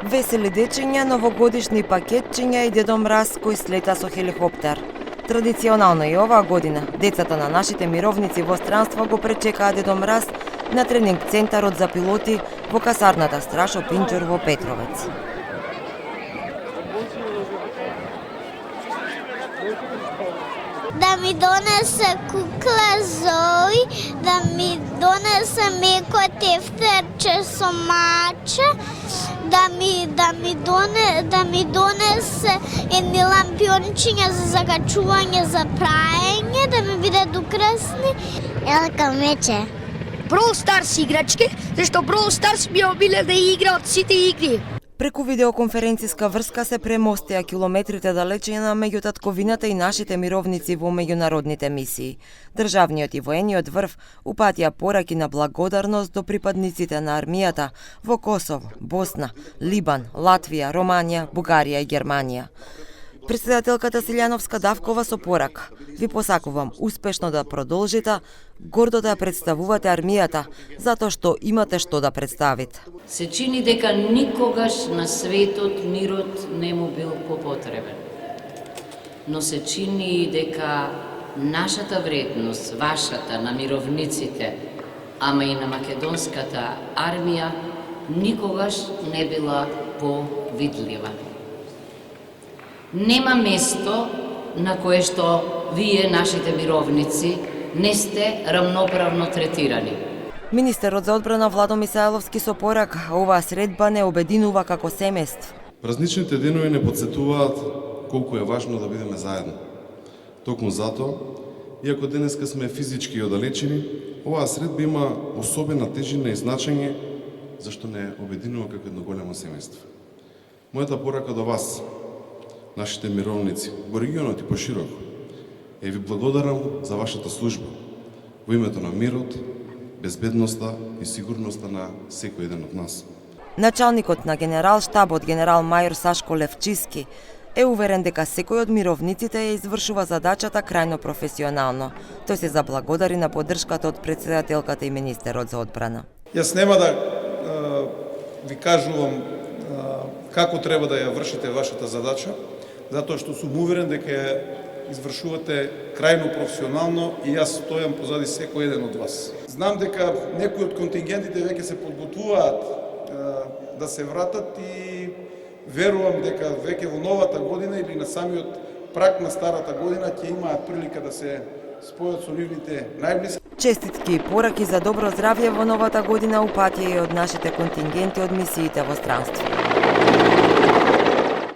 Весели дечиња, новогодишни пакетчиња и Дедо Мраз кој слета со хеликоптер. Традиционално и оваа година, децата на нашите мировници во странство го пречекаа Дедо Мраз на тренинг центарот за пилоти во касарната Страшо Пинџур во Петровец. Да ми донесе кукла Зои, да ми донесе меко тефтерче со маче, да ми донесе едни лампиончиња за закачување за праење, да ми бидат украсни. Елка мече. Brawl Stars играчки, зашто Brawl Stars ми обиле да игра од сите игри. Преку видеоконференциска врска се премостија километрите далечина меѓу татковината и нашите мировници во меѓународните мисии. Државниот и воениот врв упатија пораки на благодарност до припадниците на армијата во Косово, Босна, Либан, Латвија, Романија, Бугарија и Германија. Председателката Силјановска давкова со порака: ви посакувам успешно да продолжите, гордо да представувате армијата, затоа што имате што да представите. Се чини дека никогаш на светот мирот не му бил попотребен. Но се чини и дека нашата вредност, вашата, на мировниците, ама и на македонската армија, никогаш не била повидлива. Нема место на кое што вие, нашите мировници, не сте рамноправно третирани. Министерот за одбрана Владо Мисајловски со порака: оваа средба не обединува како семејство. Празничните денови не потсетуваат колку е важно да бидеме заедно. Токму затоа, иако денеска сме физички оддалечени, оваа средба има особена тежина и значење зашто не обединува како едно големо семејство. Мојата порака до вас, нашите мировници, во регионот и пошироко, ви благодарам за вашата служба во името на мирот, безбедноста и сигурноста на секој еден од нас. Началникот на генерал-штабот генерал мајор Сашко Левчиски е уверен дека секој од мировниците ја извршува задачата крајно професионално. Тој се заблагодари на поддршката од председателката и министерот за одбрана. Јас нема да ви кажувам како треба да ја вршите вашата задача, затоа што сум уверен дека ја извршувате крајно професионално и јас стојам позади секој еден од вас. Знам дека некои од контингентите веќе се подготвуваат да се вратат и верувам дека веќе во новата година или на самиот прак на старата година ќе имаат прилика да се спојат со нивните најблиски. Честитки и пораки за добро здравје во новата година упатија и од нашите контингенти од мисиите во странство.